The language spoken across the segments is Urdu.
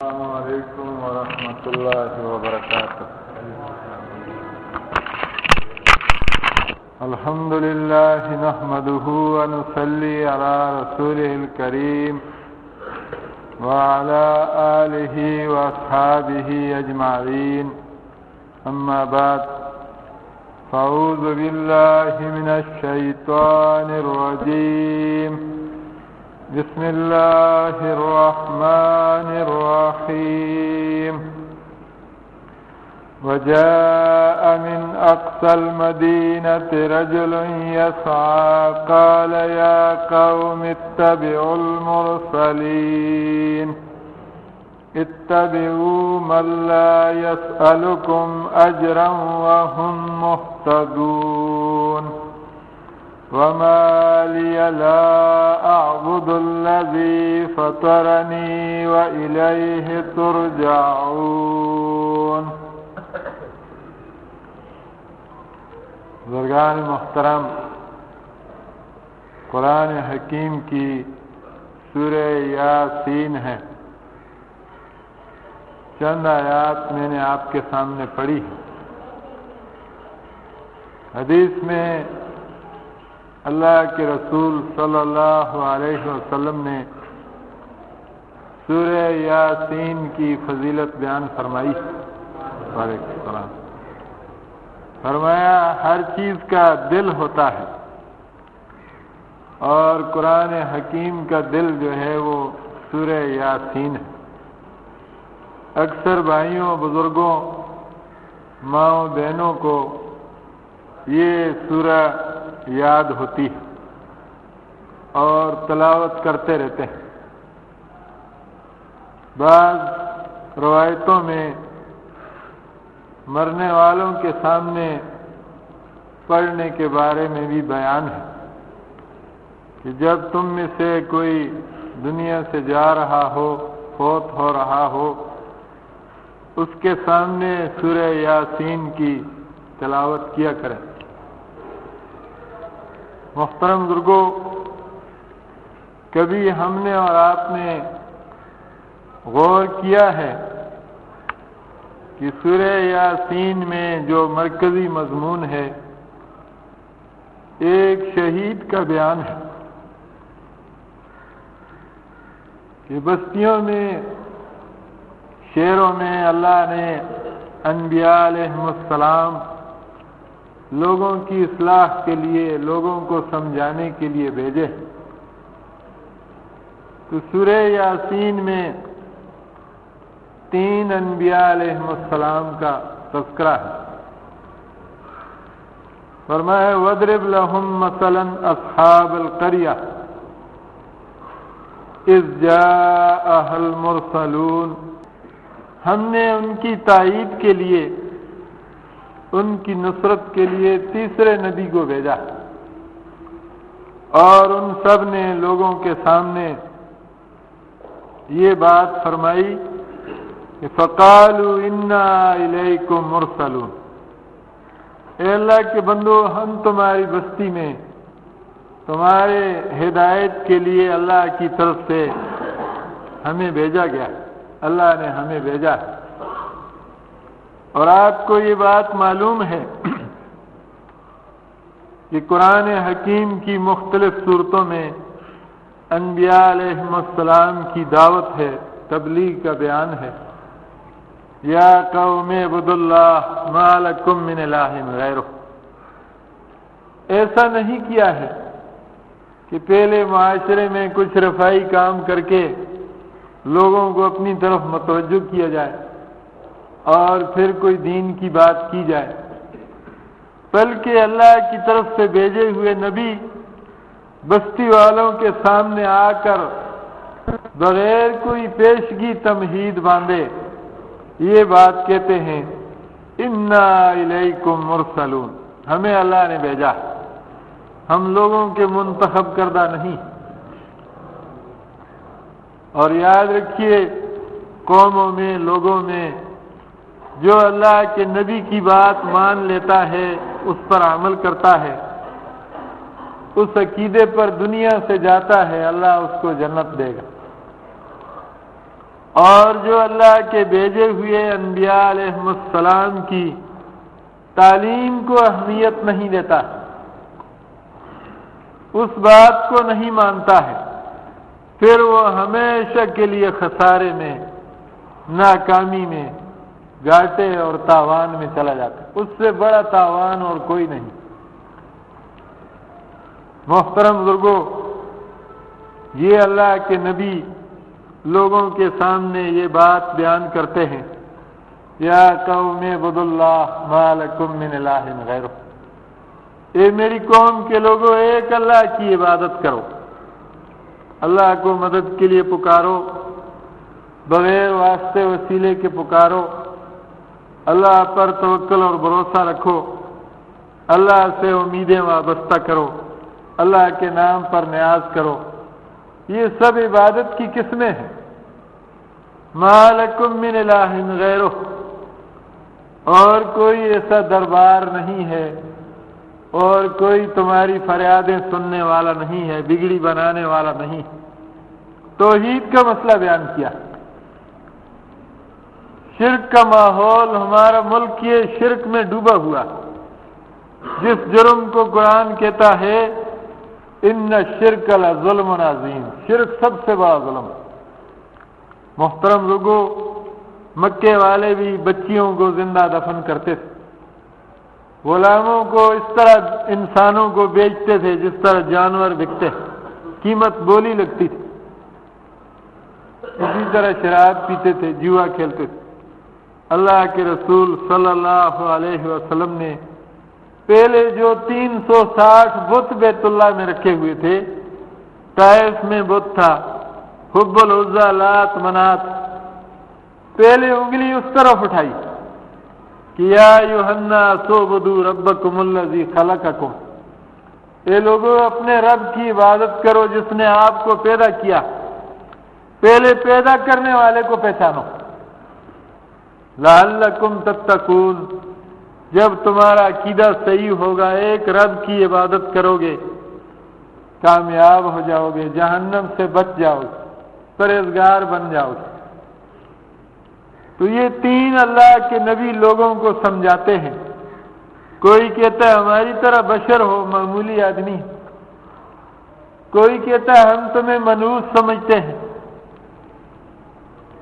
السلام علیکم ورحمۃ اللہ وبرکاتہ۔ الحمد للہ نحمدہ ونصلی علی رسولہ الکریم وعلی آلہ واصحابہ اجمعین، اما بعد فاعوذ باللہ من الشیطان الرجیم، بسم اللہ الرحمن الرحیم۔ وجاء من اقصى المدینة رجل یسعى قال یا قوم اتبعوا المرسلین اتبعوا من لا يسألكم اجرا وهم مهتدون وما لي لا أعبد الذي فطرني وإليه ترجعون۔ بزرگان محترم، قرآن حکیم کی سورہ یاسین ہے۔ چند آیات میں نے آپ کے سامنے پڑھی ہے۔ حدیث میں اللہ کے رسول صلی اللہ علیہ وسلم نے سورہ یاسین کی فضیلت بیان فرمائی۔ وعلیکم السلام۔ فرمایا ہر چیز کا دل ہوتا ہے، اور قرآن حکیم کا دل جو ہے وہ سورہ یاسین ہے۔ اکثر بھائیوں، بزرگوں، ماؤں، بہنوں کو یہ سورہ یاد ہوتی ہے اور تلاوت کرتے رہتے ہیں۔ بعض روایتوں میں مرنے والوں کے سامنے پڑھنے کے بارے میں بھی بیان ہے کہ جب تم میں سے کوئی دنیا سے جا رہا ہو، فوت ہو رہا ہو، اس کے سامنے سورہ یاسین کی تلاوت کیا کریں۔ محترم بزرگوں، کبھی ہم نے اور آپ نے غور کیا ہے کہ سورہ یاسین میں جو مرکزی مضمون ہے ایک شہید کا بیان ہے کہ بستیوں میں، شہروں میں اللہ نے انبیاء علیہم السلام لوگوں کی اصلاح کے لیے، لوگوں کو سمجھانے کے لیے بھیجے۔ تو سورہ یاسین میں 3 انبیاء علیہم السلام کا تذکرہ ہے۔ فرمایا وَاضْرِبْ لَهُمْ مَثَلًا أَصْحَابَ الْقَرْيَةِ إِذْ جَاءَهَا الْمُرْسَلُونَ۔ ہم نے ان کی تائید کے لیے، ان کی نصرت کے لیے تیسرے نبی کو بھیجا، اور ان سب نے لوگوں کے سامنے یہ بات فرمائی کہ فَقَالُوا إِنَّا إِلَيْكُمْ مُرْسَلُونَ، اے اللہ کے بندو، ہم تمہاری بستی میں تمہارے ہدایت کے لیے اللہ کی طرف سے ہمیں بھیجا گیا، اللہ نے ہمیں بھیجا۔ اور آپ کو یہ بات معلوم ہے کہ قرآن حکیم کی مختلف صورتوں میں انبیاء علیہم السلام کی دعوت ہے، تبلیغ کا بیان ہے۔ یا قوم اعبدوا اللہ ما لکم من الہ غیرہ۔ ایسا نہیں کیا ہے کہ پہلے معاشرے میں کچھ رفائی کام کر کے لوگوں کو اپنی طرف متوجہ کیا جائے اور پھر کوئی دین کی بات کی جائے، بلکہ اللہ کی طرف سے بھیجے ہوئے نبی بستی والوں کے سامنے آ کر بغیر کوئی پیشگی تمہید باندھے یہ بات کہتے ہیں اِنَّا إِلَيْكُمْ مُرْسَلُونَ، ہمیں اللہ نے بھیجا، ہم لوگوں کے منتخب کردہ نہیں۔ اور یاد رکھیے، قوموں میں، لوگوں میں جو اللہ کے نبی کی بات مان لیتا ہے، اس پر عمل کرتا ہے، اس عقیدے پر دنیا سے جاتا ہے، اللہ اس کو جنت دے گا۔ اور جو اللہ کے بھیجے ہوئے انبیاء علیہم السلام کی تعلیم کو اہمیت نہیں دیتا، اس بات کو نہیں مانتا ہے، پھر وہ ہمیشہ کے لیے خسارے میں، ناکامی میں، گھاٹے اور تاوان میں چلا جاتا ہے۔ اس سے بڑا تاوان اور کوئی نہیں۔ محترم بزرگوں، یہ اللہ کے نبی لوگوں کے سامنے یہ بات بیان کرتے ہیں، یا قوم اعبدوا اللہ ما لکم من الہ غیرہ، اے میری قوم کے لوگوں، ایک اللہ کی عبادت کرو، اللہ کو مدد کے لیے پکارو، بغیر واسطے وسیلے کے پکارو، اللہ پر توکل اور بھروسہ رکھو، اللہ سے امیدیں وابستہ کرو، اللہ کے نام پر نیاز کرو۔ یہ سب عبادت کی قسمیں ہیں۔ ما لکم من الہ غیرہ، اور کوئی ایسا دربار نہیں ہے اور کوئی تمہاری فریادیں سننے والا نہیں ہے، بگڑی بنانے والا نہیں۔ توحید کا مسئلہ بیان کیا۔ شرک کا ماحول، ہمارا ملک یہ شرک میں ڈوبا ہوا، جس جرم کو قرآن کہتا ہے ان الشرک لظلم عظیم، شرک سب سے بڑا ظلم۔ محترم لوگوں، مکے والے بھی بچیوں کو زندہ دفن کرتے تھے، غلاموں کو اس طرح انسانوں کو بیچتے تھے جس طرح جانور بکتے، قیمت بولی لگتی تھی۔ اسی طرح شراب پیتے تھے، جوا کھیلتے تھے۔ اللہ کے رسول صلی اللہ علیہ وسلم نے پہلے جو 360 بت بیت اللہ میں رکھے ہوئے تھے، طائف میں بت تھا، حب العزا، لات، منات، پہلے انگلی اس طرف اٹھائی کہ یا ایھا الناس اعبدوا ربکم الذی خلقکم، اے لوگوں اپنے رب کی عبادت کرو جس نے آپ کو پیدا کیا۔ پہلے پیدا کرنے والے کو پہچانو، لعلکم تتقون، جب تمہارا عقیدہ صحیح ہوگا، ایک رب کی عبادت کرو گے، کامیاب ہو جاؤ گے، جہنم سے بچ جاؤ گے، پرہیزگار بن جاؤ گے۔ تو یہ تین اللہ کے نبی لوگوں کو سمجھاتے ہیں۔ کوئی کہتا ہے ہماری طرح بشر ہو، معمولی آدمی، کوئی کہتا ہے ہم تمہیں منحوس سمجھتے ہیں۔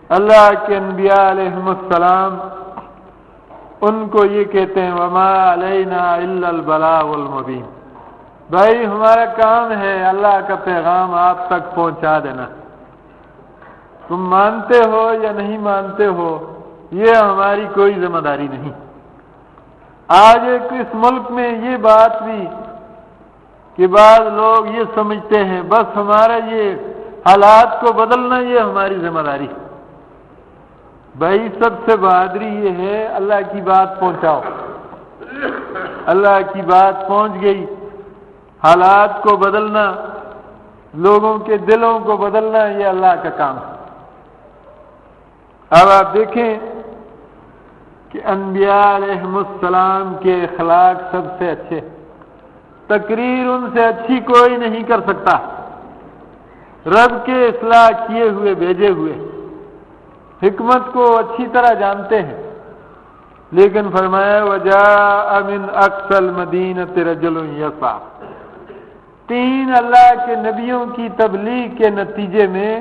اللہ کے انبیاء علیہم السلام ان کو یہ کہتے ہیں وما علینا الا البلاغ المبین، بھائی ہمارا کام ہے اللہ کا پیغام آپ تک پہنچا دینا، تم مانتے ہو یا نہیں مانتے ہو یہ ہماری کوئی ذمہ داری نہیں۔ آج اس ملک میں یہ بات بھی کہ بعض لوگ یہ سمجھتے ہیں بس ہمارا یہ حالات کو بدلنا یہ ہماری ذمہ داری۔ بھائی سب سے بہادری یہ ہے اللہ کی بات پہنچاؤ، اللہ کی بات پہنچ گئی، حالات کو بدلنا، لوگوں کے دلوں کو بدلنا یہ اللہ کا کام ہے۔ اب آپ دیکھیں کہ انبیاء علیہم السلام کے اخلاق سب سے اچھے، تقریر ان سے اچھی کوئی نہیں کر سکتا، رب کے اصلاح کیے ہوئے بھیجے ہوئے، حکمت کو اچھی طرح جانتے ہیں، لیکن فرمایا وجاء من اقصى المدینة رجل یسعی، تین اللہ کے نبیوں کی تبلیغ کے نتیجے میں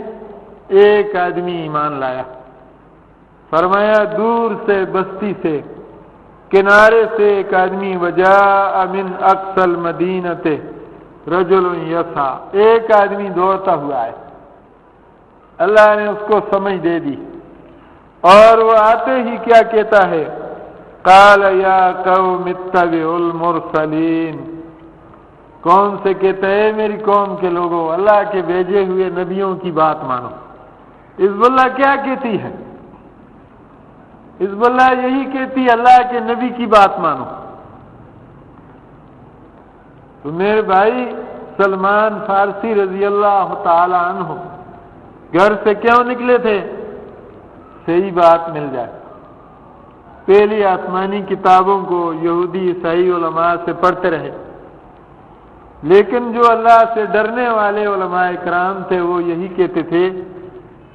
ایک آدمی ایمان لایا۔ فرمایا دور سے، بستی سے، کنارے سے ایک آدمی، وجاء من اقصى المدینة رجل یسعی، ایک آدمی دوڑتا ہوا ہے، اللہ نے اس کو سمجھ دے دی، اور وہ آتے ہی کیا کہتا ہے قال یا قوم اتبعوا المرسلین، کون سے کہتا ہے میری قوم کے لوگوں اللہ کے بھیجے ہوئے نبیوں کی بات مانو۔ حزب اللہ کیا کہتی ہے؟ حزب اللہ یہی کہتی ہے اللہ کے نبی کی بات مانو۔ تو میرے بھائی سلمان فارسی رضی اللہ تعالی عنہ گھر سے کیوں نکلے تھے؟ صحیح بات مل جائے، پہلی آسمانی کتابوں کو یہودی عیسائی علماء سے پڑھتے رہے، لیکن جو اللہ سے ڈرنے والے علماء کرام تھے وہ یہی کہتے تھے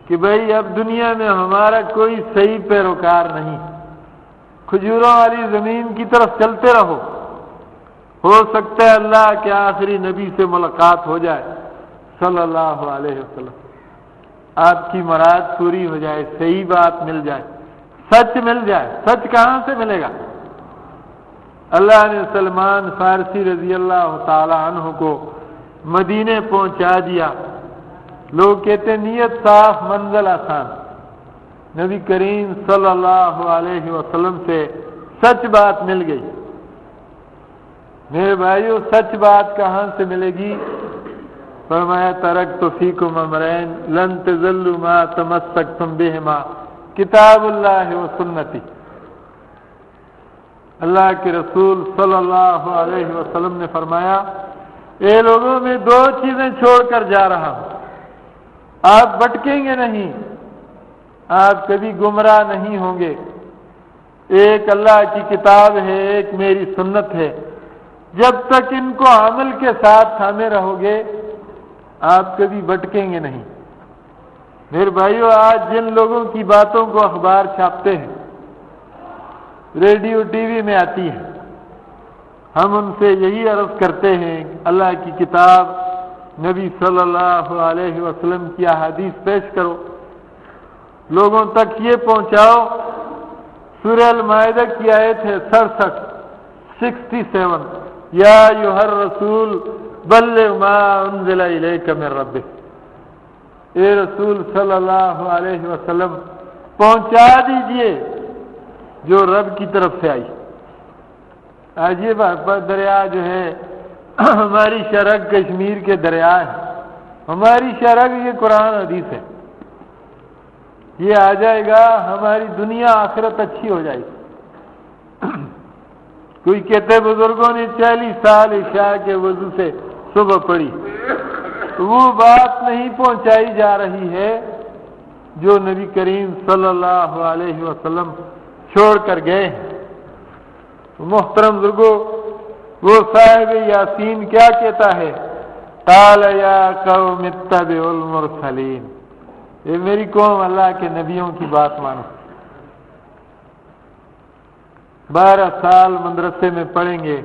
کہ بھائی اب دنیا میں ہمارا کوئی صحیح پیروکار نہیں، کھجوروں والی زمین کی طرف چلتے رہو، ہو سکتا ہے اللہ کے آخری نبی سے ملاقات ہو جائے صلی اللہ علیہ وسلم، آپ کی مراد پوری ہو جائے، صحیح بات مل جائے، سچ مل جائے۔ سچ کہاں سے ملے گا؟ اللہ نے سلمان فارسی رضی اللہ تعالی عنہ کو مدینے پہنچا دیا۔ لوگ کہتے ہیں نیت صاف منزل آسان، نبی کریم صلی اللہ علیہ وسلم سے سچ بات مل گئی۔ میرے بھائیو، سچ بات کہاں سے ملے گی؟ فرمایا ترکت فیکم امرین لن تضلوا ما تمسکتم بہما کتاب اللہ و سنتی۔ اللہ کے رسول صلی اللہ علیہ وسلم نے فرمایا، اے لوگوں میں دو چیزیں چھوڑ کر جا رہا ہوں، آپ بھٹکیں گے نہیں، آپ کبھی گمراہ نہیں ہوں گے۔ ایک اللہ کی کتاب ہے، ایک میری سنت ہے، جب تک ان کو عمل کے ساتھ تھامے رہو گے آپ کبھی بھٹکیں گے نہیں۔ میرے بھائیو، آج جن لوگوں کی باتوں کو اخبار چھاپتے ہیں، ریڈیو ٹی وی میں آتی ہے، ہم ان سے یہی عرض کرتے ہیں اللہ کی کتاب، نبی صلی اللہ علیہ وسلم کی احادیث پیش کرو، لوگوں تک یہ پہنچاؤ۔ سورہ المائدہ کی آیت ہے 67 یا ایھا الرسول بلغ ما انزل الیک من ربک، اے رسول صلی اللہ علیہ وسلم پہنچا دیجئے جو رب کی طرف سے آئی۔ آج یہ دریا جو ہے ہماری شرک کشمیر کے دریا ہے، ہماری شرک یہ قرآن حدیث ہے، یہ آ جائے گا ہماری دنیا آخرت اچھی ہو جائے گی۔ کوئی کہتے بزرگوں نے 40 سال عشاء کے وضو سے صبح پڑھی، وہ بات نہیں پہنچائی جا رہی ہے جو نبی کریم صلی اللہ علیہ وسلم چھوڑ کر گئے ہیں۔ محترم بزرگوں، وہ صاحب یاسین کیا کہتا ہے؟ قال یا قوم اتبعوا المرسلین، یہ میری قوم اللہ کے نبیوں کی بات مانو۔ 12 سال مدرسے میں پڑھیں گے،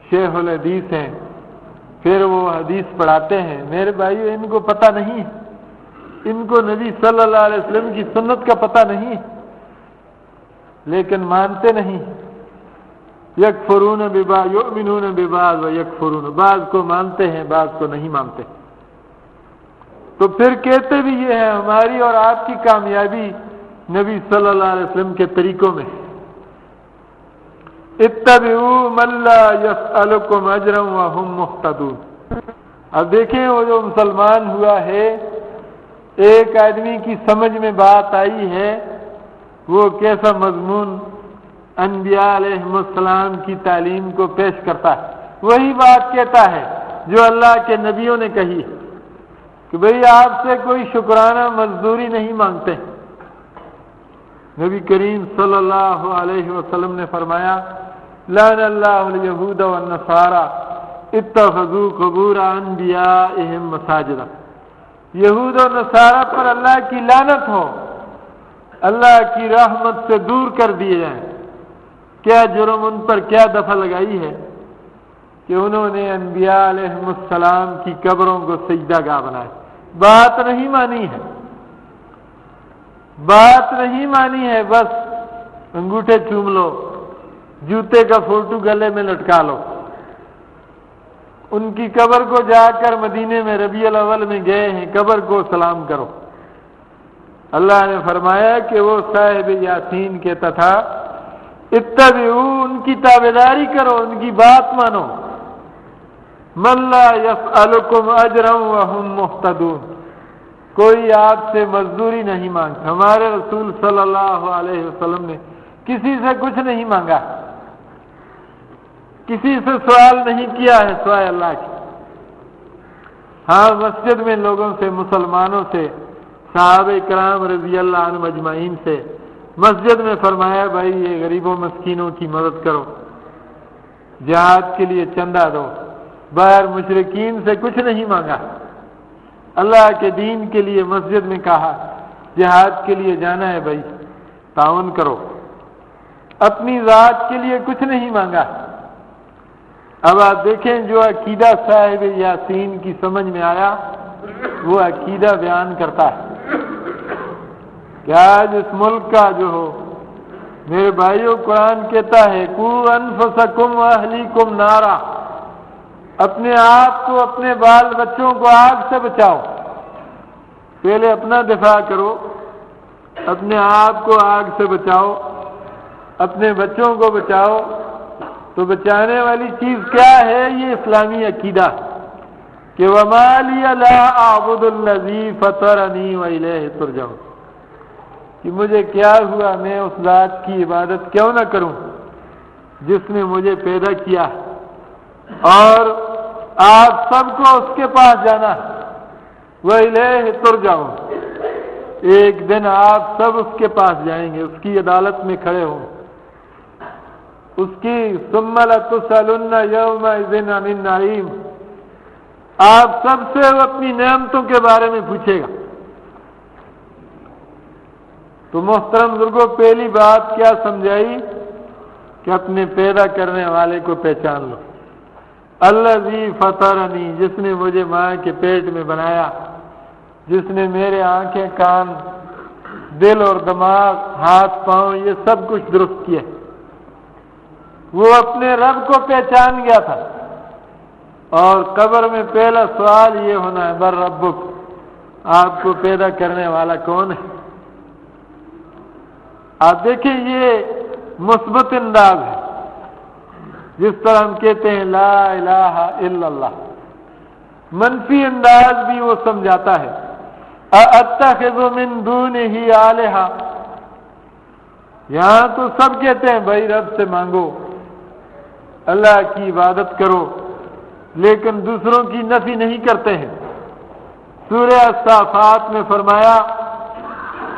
شیخ الحدیث ہیں، پھر وہ حدیث پڑھاتے ہیں۔ میرے بھائیو، ان کو پتہ نہیں ہے، ان کو نبی صلی اللہ علیہ وسلم کی سنت کا پتہ نہیں ہے، لیکن مانتے نہیں۔ یکفرون ببعض یؤمنون ببعض و یکفرون، بعض کو مانتے ہیں بعض کو نہیں مانتے۔ تو پھر کہتے بھی یہ ہے ہماری اور آپ کی کامیابی نبی صلی اللہ علیہ وسلم کے طریقوں میں۔ اتبعوا من لا يسألكم اجرا وهم مهتدون۔ اب دیکھیں وہ جو مسلمان ہوا ہے، ایک آدمی کی سمجھ میں بات آئی ہے، وہ کیسا مضمون انبیاء علیہ السلام کی تعلیم کو پیش کرتا ہے، وہی بات کہتا ہے جو اللہ کے نبیوں نے کہی کہ بھئی آپ سے کوئی شکرانہ مزدوری نہیں مانگتے۔ نبی کریم صلی اللہ علیہ وسلم نے فرمایا لعن اللہ الیہود والنصارى اتخذوا قبور انبیائہم مساجدا، یہود و نصارہ پر اللہ کی لعنت ہو، اللہ کی رحمت سے دور کر دیے جائیں۔ کیا جرم ان پر کیا دفع لگائی ہے کہ انہوں نے انبیاء علیہ السلام کی قبروں کو سجدہ گاہ بنائے۔ بات نہیں مانی ہے، بات نہیں مانی ہے، بس انگوٹھے چوم لو، جوتے کا فوٹو گلے میں لٹکا لو۔ ان کی قبر کو جا کر مدینے میں ربیع الاول میں گئے ہیں، قبر کو سلام کرو۔ اللہ نے فرمایا کہ وہ صاحب یاسین کہتا تھا اتبعوا، ان کی تابعداری کرو، ان کی بات مانو۔ من لا يسألكم اجرا وهم مهتدون، کوئی آپ سے مزدوری نہیں مانگتا۔ ہمارے رسول صلی اللہ علیہ وسلم نے کسی سے کچھ نہیں مانگا، کسی سے سوال نہیں کیا ہے سوائے اللہ کے۔ ہاں، مسجد میں لوگوں سے، مسلمانوں سے، صحابہ کرام رضی اللہ عنہم اجمعین سے مسجد میں فرمایا بھائی یہ غریبوں مسکینوں کی مدد کرو، جہاد کے لیے چندہ دو۔ باہر مشرکین سے کچھ نہیں مانگا، اللہ کے دین کے لیے مسجد میں کہا جہاد کے لیے جانا ہے بھائی تعاون کرو، اپنی ذات کے لیے کچھ نہیں مانگا۔ اب آپ دیکھیں جو عقیدہ صاحب یاسین کی سمجھ میں آیا وہ عقیدہ بیان کرتا ہے کہ آج اس ملک کا جو ہو، میرے بھائیوں قرآن کہتا ہے قوا انفسکم واہلیکم نارا، اپنے آپ کو اپنے بال بچوں کو آگ سے بچاؤ۔ پہلے اپنا دفاع کرو، اپنے آپ کو آگ سے بچاؤ، اپنے بچوں کو بچاؤ۔ تو بچانے والی چیز کیا ہے؟ یہ اسلامی عقیدہ کہ وَمَا لِيَ لَا أَعْبُدُ الَّذِي فَطَرَنِي وَإِلَيْهِ تُرْجَعُونَ، کہ مجھے کیا ہوا میں اس ذات کی عبادت کیوں نہ کروں جس نے مجھے پیدا کیا، اور آپ سب کو اس کے پاس جانا، وَإِلَيْهِ تُرْجَعُونَ، ایک دن آپ سب اس کے پاس جائیں گے، اس کی عدالت میں کھڑے ہوں، اس کی ثُمَّ لَتُسْأَلُنَّ يَوْمَئِذٍ عَنِ النَّعِيمِ، آپ سب سے وہ اپنی نعمتوں کے بارے میں پوچھے گا۔ تو محترم بزرگوں، پہلی بات کیا سمجھائی کہ اپنے پیدا کرنے والے کو پہچان لو، الذی فطرنی، جس نے مجھے ماں کے پیٹ میں بنایا، جس نے میرے آنکھیں، کان، دل اور دماغ، ہاتھ پاؤں یہ سب کچھ درست کیا۔ وہ اپنے رب کو پہچان گیا تھا، اور قبر میں پہلا سوال یہ ہونا ہے بر ربک، آپ کو پیدا کرنے والا کون ہے؟ آپ دیکھیں یہ مثبت انداز ہے، جس طرح ہم کہتے ہیں لا الہ الا اللہ، منفی انداز بھی وہ سمجھاتا ہے اَأَتَّخِذُ مِن دُونِهِ آلِهَةً، یہاں تو سب کہتے ہیں بھائی رب سے مانگو، اللہ کی عبادت کرو، لیکن دوسروں کی نفی نہیں کرتے ہیں۔ سورہ الصافات میں فرمایا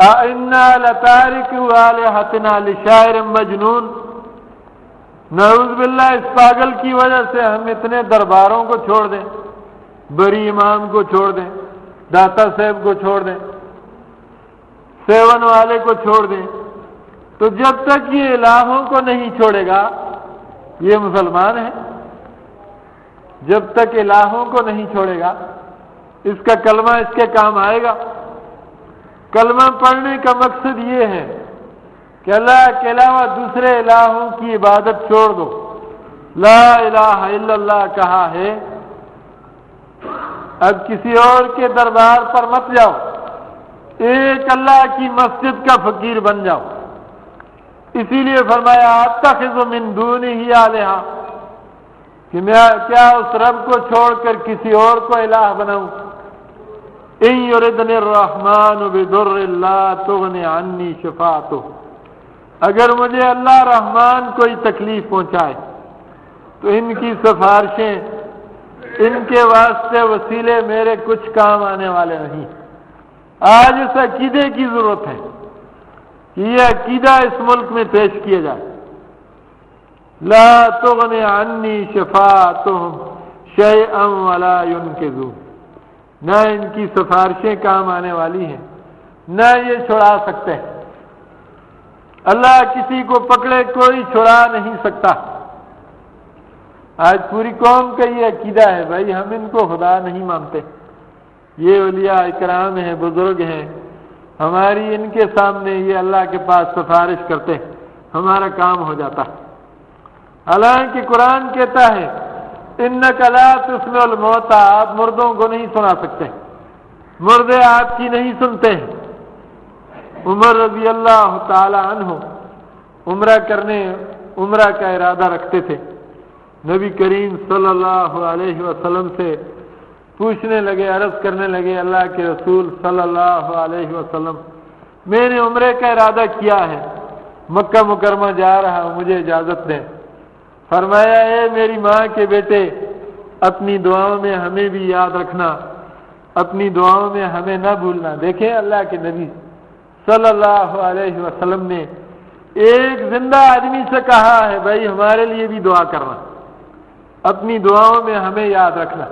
أَإِنَّا لَتَارِكُو آلِهَتِنَا لِشَاعِرٍ مَجْنُونٍ، نعوذ باللہ اس پاگل کی وجہ سے ہم اتنے درباروں کو چھوڑ دیں، بری امام کو چھوڑ دیں، داتا صاحب کو چھوڑ دیں، سیون والے کو چھوڑ دیں، تو جب تک یہ الہوں کو نہیں چھوڑے گا یہ مسلمان ہے، جب تک الہوں کو نہیں چھوڑے گا اس کا کلمہ اس کے کام آئے گا۔ کلمہ پڑھنے کا مقصد یہ ہے کہ اللہ کے علاوہ دوسرے الہوں کی عبادت چھوڑ دو، لا الہ الا اللہ کہا ہے، اب کسی اور کے دربار پر مت جاؤ، ایک اللہ کی مسجد کا فقیر بن جاؤ۔ اسی لیے فرمایا اتخذ من دونہ آلہہ، کہ میں کیا اس رب کو چھوڑ کر کسی اور کو الہ بناؤں؟ ان یردنی الرحمن بضر لا تغن عنی شفاعتہ، اگر مجھے اللہ رحمان کوئی تکلیف پہنچائے تو ان کی سفارشیں، ان کے واسطے وسیلے میرے کچھ کام آنے والے نہیں۔ آج اس عقیدے کی ضرورت ہے کہ یہ عقیدہ اس ملک میں پیش کیا جائے، لا تغن عنی شفاعتہم شیئا ولا ینقذون، نہ ان کی سفارشیں کام آنے والی ہیں، نہ یہ چھڑا سکتے ہیں۔ اللہ کسی کو پکڑے کوئی چھڑا نہیں سکتا۔ آج پوری قوم کا یہ عقیدہ ہے بھائی ہم ان کو خدا نہیں مانتے، یہ اولیاء اکرام ہیں، بزرگ ہیں، ہماری ان کے سامنے یہ اللہ کے پاس سفارش کرتے ہمارا کام ہو جاتا۔ حالانکہ قرآن کہتا ہے انک لا تسمع الموتى، آپ مردوں کو نہیں سنا سکتے، مردے آپ کی نہیں سنتے ہیں۔ عمر رضی اللہ تعالی عنہ عمرہ کا ارادہ رکھتے تھے، نبی کریم صلی اللہ علیہ وسلم سے پوچھنے لگے، عرض کرنے لگے اللہ کے رسول صلی اللہ علیہ وسلم، میں نے عمرے کا ارادہ کیا ہے، مکہ مکرمہ جا رہا ہوں، مجھے اجازت دیں۔ فرمایا اے میری ماں کے بیٹے، اپنی دعاؤں میں ہمیں بھی یاد رکھنا، اپنی دعاؤں میں ہمیں نہ بھولنا۔ دیکھیں اللہ کے نبی صلی اللہ علیہ وسلم نے ایک زندہ آدمی سے کہا ہے بھائی ہمارے لیے بھی دعا کرنا، اپنی دعاؤں میں ہمیں یاد رکھنا۔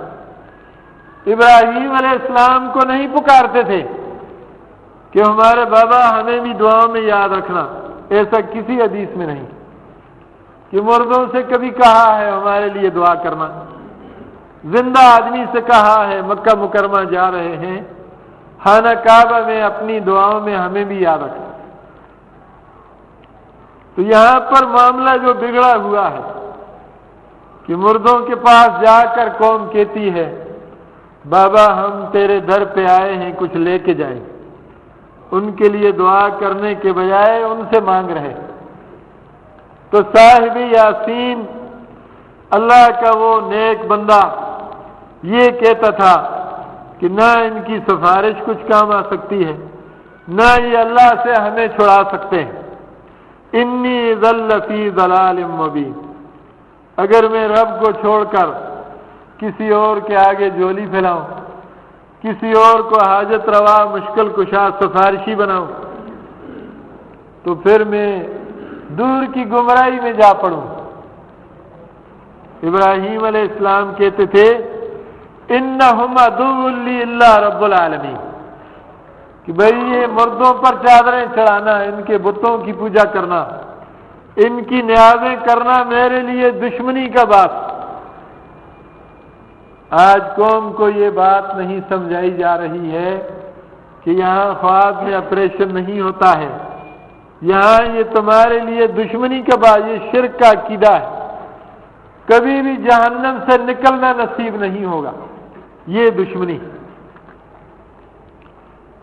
ابراہیم علیہ السلام کو نہیں پکارتے تھے کہ ہمارے بابا ہمیں بھی دعاؤں میں یاد رکھنا، ایسا کسی حدیث میں نہیں کہ مردوں سے کبھی کہا ہے ہمارے لیے دعا کرنا۔ زندہ آدمی سے کہا ہے، مکہ مکرمہ جا رہے ہیں، خانہ کعبہ میں اپنی دعاؤں میں ہمیں بھی یاد رکھنا۔ تو یہاں پر معاملہ جو بگڑا ہوا ہے کہ مردوں کے پاس جا کر قوم کہتی ہے بابا ہم تیرے در پہ آئے ہیں، کچھ لے کے جائیں، ان کے لیے دعا کرنے کے بجائے ان سے مانگ رہے۔ تو صاحب یاسین اللہ کا وہ نیک بندہ یہ کہتا تھا کہ نہ ان کی سفارش کچھ کام آ سکتی ہے، نہ یہ اللہ سے ہمیں چھڑا سکتے ہیں۔ انی ذل فی ضلال مبین، اگر میں رب کو چھوڑ کر کسی اور کے آگے جولی پھیلاؤں، کسی اور کو حاجت روا مشکل کشا سفارشی بناؤں، تو پھر میں دور کی گمراہی میں جا پڑوں۔ ابراہیم علیہ السلام کہتے تھے انہم عدو لی الا رب العالمین، کہ بھئی یہ مردوں پر چادریں چڑھانا، ان کے بتوں کی پوجا کرنا، ان کی نیازیں کرنا میرے لیے دشمنی کا باعث۔ آج قوم کو یہ بات نہیں سمجھائی جا رہی ہے کہ یہاں خواب میں آپریشن نہیں ہوتا ہے، یہاں یہ تمہارے لیے دشمنی کا باعث، یہ شرک کا عقیدہ ہے، کبھی بھی جہنم سے نکلنا نصیب نہیں ہوگا، یہ دشمنی۔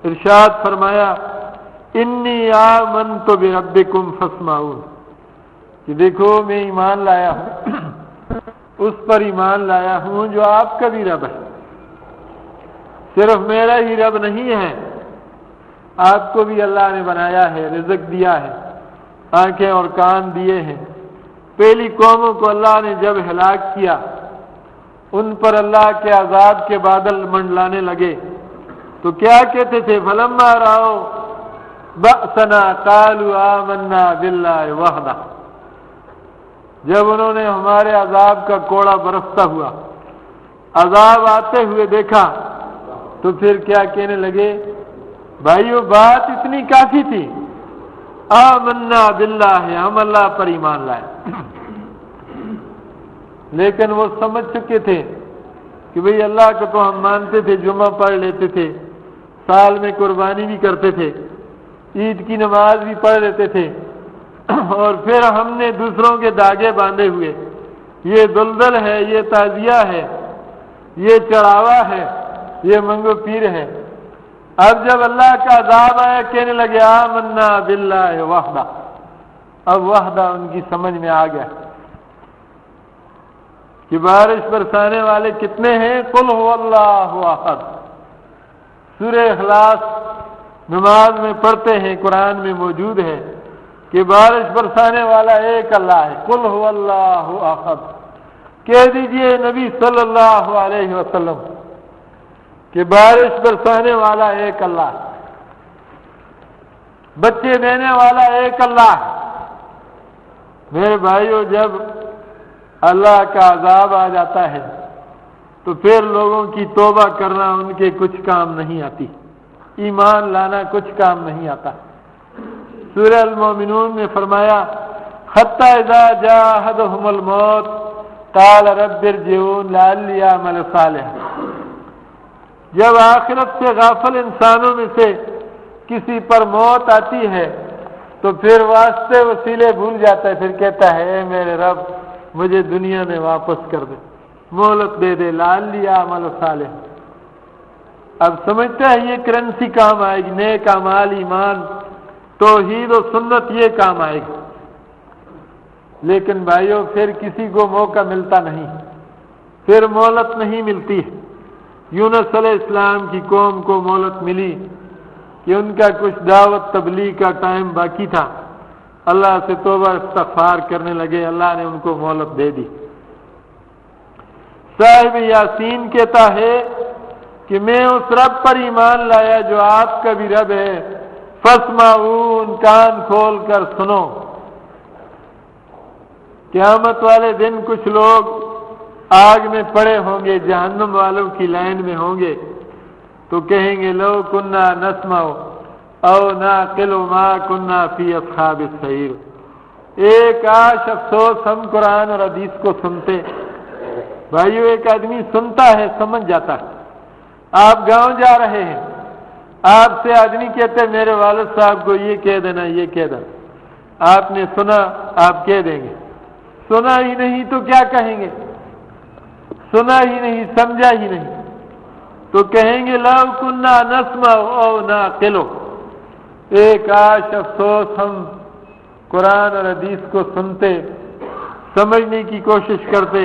ارشاد فرمایا انی آمنت بربکم فاسمعون، کہ دیکھو میں ایمان لایا ہوں، اس پر ایمان لایا ہوں جو آپ کا بھی رب ہے، صرف میرا ہی رب نہیں ہے، آپ کو بھی اللہ نے بنایا ہے، رزق دیا ہے، آنکھیں اور کان دیے ہیں۔ پہلی قوموں کو اللہ نے جب ہلاک کیا، ان پر اللہ کے عذاب کے بادل منڈلانے لگے تو کیا کہتے تھے؟ فلما راؤ بأسنا قالوا آمنا باللہ وحدہ، جب انہوں نے ہمارے عذاب کا کوڑا برستا ہوا، عذاب آتے ہوئے دیکھا، تو پھر کیا کہنے لگے؟ بھائیو بات اتنی کافی تھی، آمنا باللہ، ہم اللہ پر ایمان لائے۔ لیکن وہ سمجھ چکے تھے کہ بھئی اللہ کو تو ہم مانتے تھے، جمعہ پڑھ لیتے تھے، سال میں قربانی بھی کرتے تھے، عید کی نماز بھی پڑھ لیتے تھے، اور پھر ہم نے دوسروں کے داغے باندھے ہوئے، یہ دلدل ہے، یہ تعزیہ ہے، یہ چڑھاوا ہے، یہ منگو پیر ہے۔ اب جب اللہ کا عذاب آیا کہنے لگے آمنا باللہ وحدہ، اب وحدہ ان کی سمجھ میں آ گیا کہ بارش برسانے والے کتنے ہیں؟ قل هو اللہ احد، سورہ اخلاص نماز میں پڑھتے ہیں، قرآن میں موجود ہے کہ بارش برسانے والا ایک اللہ ہے۔ قل هو اللہ احد، کہہ دیجئے نبی صلی اللہ علیہ وسلم کہ بارش برسانے والا ایک اللہ ہے، بچے دینے والا ایک اللہ ہے۔ میرے بھائیو، جب اللہ کا عذاب آ جاتا ہے تو پھر لوگوں کی توبہ کرنا ان کے کچھ کام نہیں آتی، ایمان لانا کچھ کام نہیں آتا۔ سورہ المومنون میں فرمایا حتی اذا جاء احدهم الموت قال رب ارجعون لعلی اعمل صالحا، جب آخرت سے غافل انسانوں میں سے کسی پر موت آتی ہے تو پھر واسطے وسیلے بھول جاتا ہے، پھر کہتا ہے اے میرے رب مجھے دنیا میں واپس کر دے، مہلت دے دے، لعلی اعمل صالح۔ اب سمجھتا ہے یہ کرنسی کام آئے گی، نیک اعمال، ایمان، توحید و سنت، یہ کام آئے گی۔ لیکن بھائیو پھر کسی کو موقع ملتا نہیں، پھر مہلت نہیں ملتی۔ یونس علیہ السلام کی قوم کو مہلت ملی کہ ان کا کچھ دعوت تبلیغ کا ٹائم باقی تھا، اللہ سے توبہ استغفار کرنے لگے، اللہ نے ان کو مہلت دے دی۔ صاحب یاسین کہتا ہے کہ میں اس رب پر ایمان لایا جو آپ کا بھی رب ہے، فاسمعون، کان کھول کر سنو۔ قیامت والے دن کچھ لوگ آگ میں پڑے ہوں گے، جہنم والوں کی لائن میں ہوں گے، تو کہیں گے لو کننا نسمع او نعقل ما كنا فی اصحاب السعیر۔ ایک کاش افسوس ہم قرآن اور حدیث کو سنتے۔ بھائیو، ایک آدمی سنتا ہے، سمجھ جاتا ہے۔ آپ گاؤں جا رہے ہیں، آپ سے آدمی کہتے ہیں میرے والد صاحب کو یہ کہہ دینا، یہ کہہ دینا۔ آپ نے سنا، آپ کہہ دیں گے۔ سنا ہی نہیں تو کیا کہیں گے؟ سنا ہی نہیں، سمجھا ہی نہیں تو کہیں گے لو کنا نسمع او نعقل۔ ایک کاش افسوس ہم قرآن اور حدیث کو سنتے، سمجھنے کی کوشش کرتے۔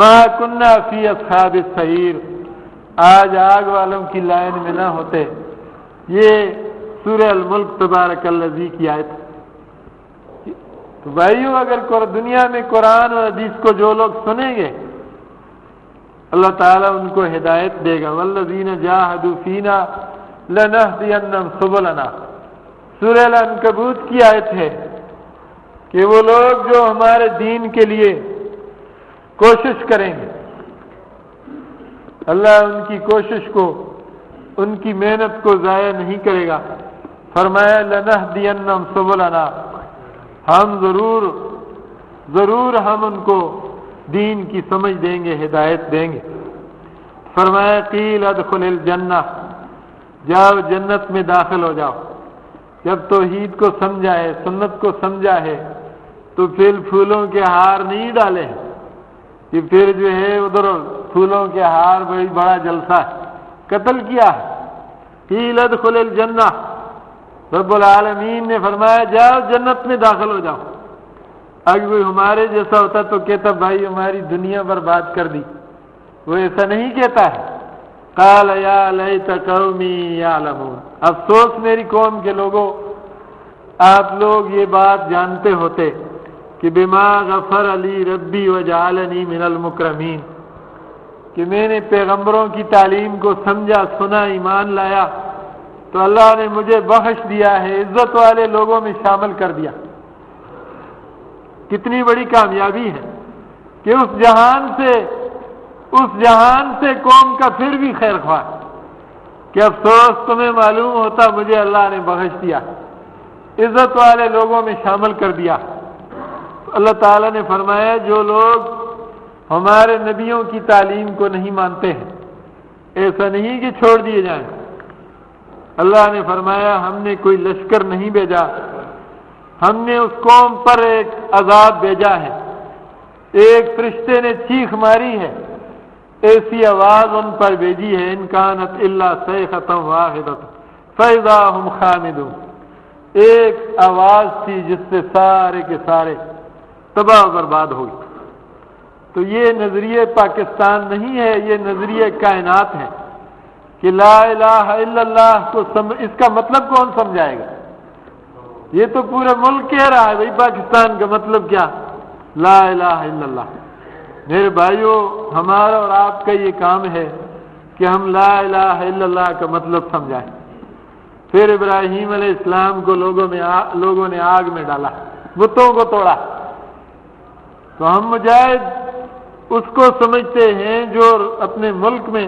ما کنا فی اصحاب السعیر، آج آگ والوں کی لائن میں نہ ہوتے۔ یہ سورہ الملک تبارک الذی کی آیت۔ تو بھائیو، اگر دنیا میں قرآن اور حدیث کو جو لوگ سنیں گے، اللہ تعالیٰ ان کو ہدایت دے گا۔ والذین جاہدوا فینا لنہدینہم سبلنا، سورہ العنکبوت کی آیت ہے کہ وہ لوگ جو ہمارے دین کے لیے کوشش کریں گے، اللہ ان کی کوشش کو، ان کی محنت کو ضائع نہیں کرے گا۔ فرمایا لنہدینہم سبلنا، ہم ضرور ہم ان کو دین کی سمجھ دیں گے، ہدایت دیں گے۔ فرمایا قیل ادخل الجنہ، جاؤ جنت میں داخل ہو جاؤ۔ جب توحید کو سمجھا ہے، سنت کو سمجھا ہے، تو پھر پھولوں کے ہار نہیں ڈالے ہیں کہ پھر جو ہے ادھر پھولوں کے ہار بڑا جلسہ ہے، قتل کیا ہے۔ قیل ادخل الجنہ، رب العالمین نے فرمایا جاؤ جنت میں داخل ہو جاؤ۔ اگر کوئی ہمارے جیسا ہوتا تو کہتا بھائی ہماری دنیا برباد کر دی، وہ ایسا نہیں کہتا ہے۔ قال یا لیت قومی یعلمون، افسوس میری قوم کے لوگوں، آپ لوگ یہ بات جانتے ہوتے کہ بما غفر علی ربی وجعلنی من المکرمین، کہ میں نے پیغمبروں کی تعلیم کو سمجھا، سنا، ایمان لایا تو اللہ نے مجھے بخش دیا ہے، عزت والے لوگوں میں شامل کر دیا۔ کتنی بڑی کامیابی ہے کہ اس جہان سے قوم کا پھر بھی خیر خواہ، کہ افسوس تمہیں معلوم ہوتا مجھے اللہ نے بخش دیا، عزت والے لوگوں میں شامل کر دیا۔ اللہ تعالیٰ نے فرمایا جو لوگ ہمارے نبیوں کی تعلیم کو نہیں مانتے ہیں، ایسا نہیں کہ چھوڑ دیے جائیں۔ اللہ نے فرمایا ہم نے کوئی لشکر نہیں بھیجا، ہم نے اس قوم پر ایک عذاب بھیجا ہے، ایک فرشتے نے چیخ ماری ہے، ایسی آواز ان پر بھیجی ہے، ان کانت الا صیحۃ واحدۃ فاذا هم خامدون، ایک آواز تھی جس سے سارے کے سارے تباہ و برباد ہو گئے۔ تو یہ نظریہ پاکستان نہیں ہے، یہ نظریہ کائنات ہے کہ لا الہ الا اللہ کو اس کا مطلب کون سمجھائے گا؟ یہ تو پورے ملک کہہ رہا ہے بھائی پاکستان کا مطلب کیا؟ لا الہ الا اللہ۔ میرے بھائیوں، ہمارا اور آپ کا یہ کام ہے کہ ہم لا الہ الا اللہ کا مطلب سمجھائیں۔ پھر ابراہیم علیہ السلام کو لوگوں نے آگ میں ڈالا، بتوں کو توڑا، تو ہم مجاہد اس کو سمجھتے ہیں جو اپنے ملک میں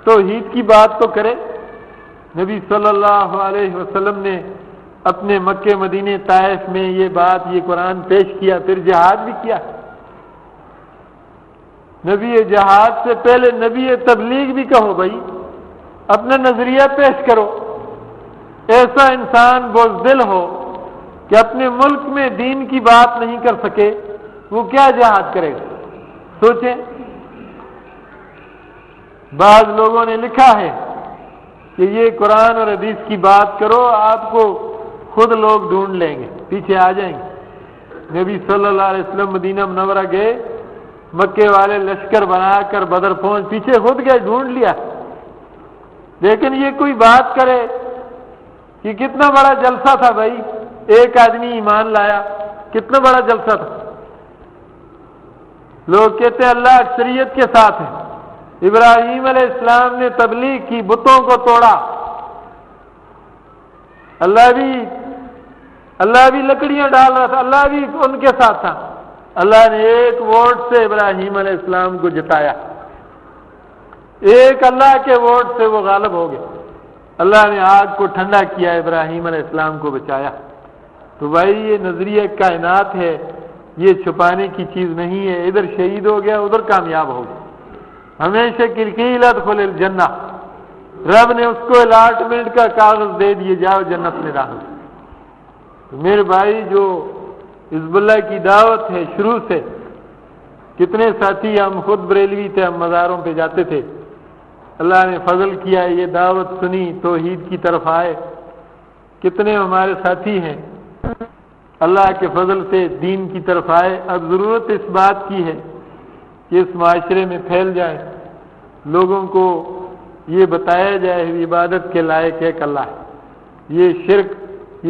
توحید کی بات تو کرے۔ نبی صلی اللہ علیہ وسلم نے اپنے مکہ مدینے طائف میں یہ بات، یہ قرآن پیش کیا، پھر جہاد بھی کیا۔ نبی جہاد سے پہلے نبی تبلیغ بھی کہو بھائی، اپنا نظریہ پیش کرو۔ ایسا انسان بزدل ہو کہ اپنے ملک میں دین کی بات نہیں کر سکے، وہ کیا جہاد کرے گا؟ سوچیں۔ بعض لوگوں نے لکھا ہے کہ یہ قرآن اور حدیث کی بات کرو، آپ کو خود لوگ ڈھونڈ لیں گے، پیچھے آ جائیں گے۔ نبی صلی اللہ علیہ وسلم مدینہ منورہ گئے، مکے والے لشکر بنا کر بدر پہنچ، پیچھے خود گئے، ڈھونڈ لیا۔ لیکن یہ کوئی بات کرے کہ کتنا بڑا جلسہ تھا بھائی، ایک آدمی ایمان لایا، کتنا بڑا جلسہ تھا۔ لوگ کہتے ہیں اللہ اکثریت کے ساتھ ہے۔ ابراہیم علیہ السلام نے تبلیغ کی، بتوں کو توڑا، اللہ بھی لکڑیاں ڈال رہا تھا، اللہ بھی ان کے ساتھ تھا۔ اللہ نے ایک ووٹ سے ابراہیم علیہ السلام کو جتایا، ایک اللہ کے ووٹ سے وہ غالب ہو گئے۔ اللہ نے آگ کو ٹھنڈا کیا، ابراہیم علیہ السلام کو بچایا۔ تو بھائی یہ نظریہ کائنات ہے، یہ چھپانے کی چیز نہیں ہے۔ ادھر شہید ہو گیا، ادھر کامیاب ہو گیا۔ ہمیشہ قیل ادخل الجنہ، رب نے اس کو الاٹمنٹ کا کاغذ دے دیے، جاؤ جنت میں داخل۔ تو میرے بھائی جو حزب اللہ کی دعوت ہے شروع سے، کتنے ساتھی ہم خود بریلوی تھے، ہم مزاروں پہ جاتے تھے، اللہ نے فضل کیا، یہ دعوت سنی، توحید کی طرف آئے۔ کتنے ہمارے ساتھی ہیں اللہ کے فضل سے دین کی طرف آئے۔ اب ضرورت اس بات کی ہے کہ اس معاشرے میں پھیل جائے، لوگوں کو یہ بتایا جائے عبادت کے لائق ایک اللہ ہے۔ یہ شرک،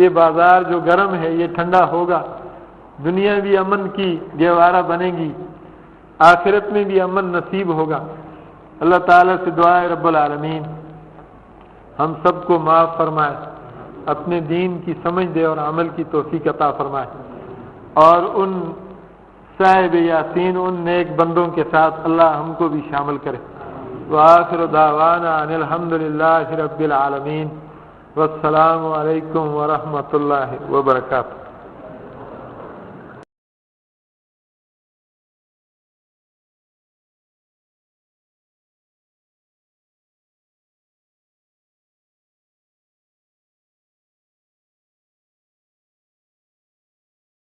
یہ بازار جو گرم ہے یہ ٹھنڈا ہوگا، دنیا بھی امن کی گہوارہ بنے گی، آخرت میں بھی امن نصیب ہوگا۔ اللہ تعالیٰ سے دعا ہے رب العالمین ہم سب کو معاف فرمائے، اپنے دین کی سمجھ دے اور عمل کی توفیق عطا فرمائے، اور ان صاحب یاسین، ان نیک بندوں کے ساتھ اللہ ہم کو بھی شامل کرے۔ وآخر دعوانا ان الحمد للہ رب العالمین، والسلام علیکم ورحمۃ اللہ وبرکاتہ۔